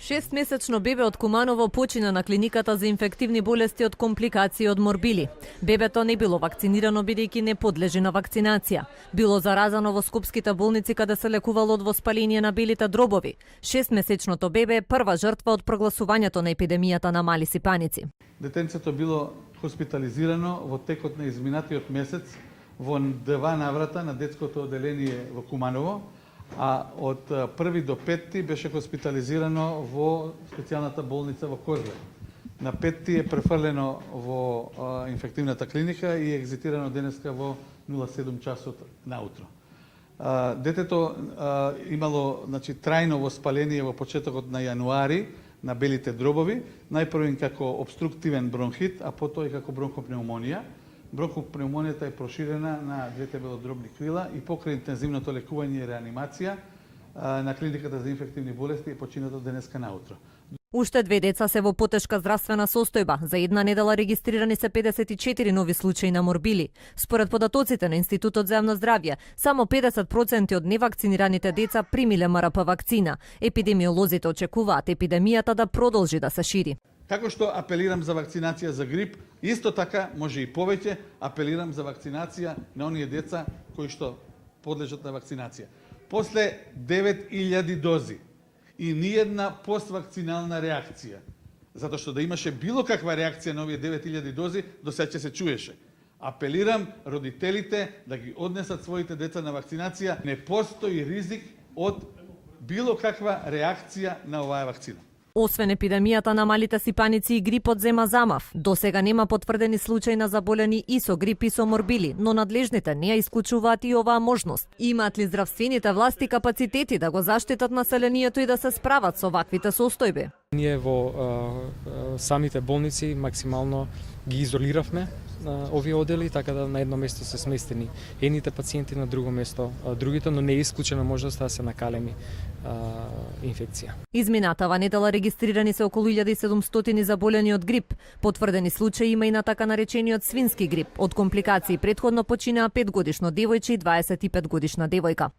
Шестмесечно бебе од Куманово почина на клиниката за инфективни болести од компликации од морбили. Бебето не било вакцинирано бидејќи не подлежи на вакцинација. Било заразано во скопските болници каде се лекувало од воспаление на белите дробови. Шестмесечното бебе е прва жртва од прогласувањето на епидемијата на мали сипаници. Детенцето било хоспитализирано во текот на изминатиот месец во 2 наврата на детското оделение во Куманово, а од 1 до 5 беше хоспитализирано во специјалната болница во Козле. На 5 е префрлено во инфективната клиника и екзитирано денеска во 07 часот наутро. Детето имало трајно воспаление во почетокот на јануари на белите дробови, најпрво како обструктивен бронхит, а потоа и како бронхопнеумонија. Бронхопнеумонијата е проширена на двете белодробни крила и покрај интензивното лекување и реанимација на клиниката за инфективни болести е починато денеска наутро. Уште 2 деца се во потешка здравствена состојба. За една недела регистрирани се 54 нови случаи на морбили. Според податоците на Институтот за јавно здравје, само 50% од невакцинираните деца примиле МРП вакцина. Епидемиолозите очекуваат епидемијата да продолжи да се шири. Како што апелирам за вакцинација за грип, исто така, може и повеќе, апелирам за вакцинација на оние деца кои што подлежат на вакцинација. После 9000 дози и ниедна поствакцинална реакција, затоа што да имаше било каква реакција на овие 9000 дози, до сега ќе се чуеше. Апелирам родителите да ги однесат своите деца на вакцинација. Не постои ризик од било каква реакција на оваа вакцина. Освен епидемијата на малите сипаници и грипот зема замав. До сега нема потврдени случаи на заболени и со грип и со морбили, но надлежните не ја исклучуваат и оваа можност. Имаат ли здравствените власти капацитети да го заштитат населението и да се справат со ваквите состојби? Ние во самите болници максимално ги изолиравме овие одели, така да на едно место се сместени едните пациенти, на друго место другите, но не е исклучена можноста да се накалеми инфекција. Изминатава недела регистрирани се околу 1700 заболени од грип. Потврдени случаи има и на така наречениот свински грип. Од компликации претходно починаа 5-годишно девојче и 25-годишна девојка.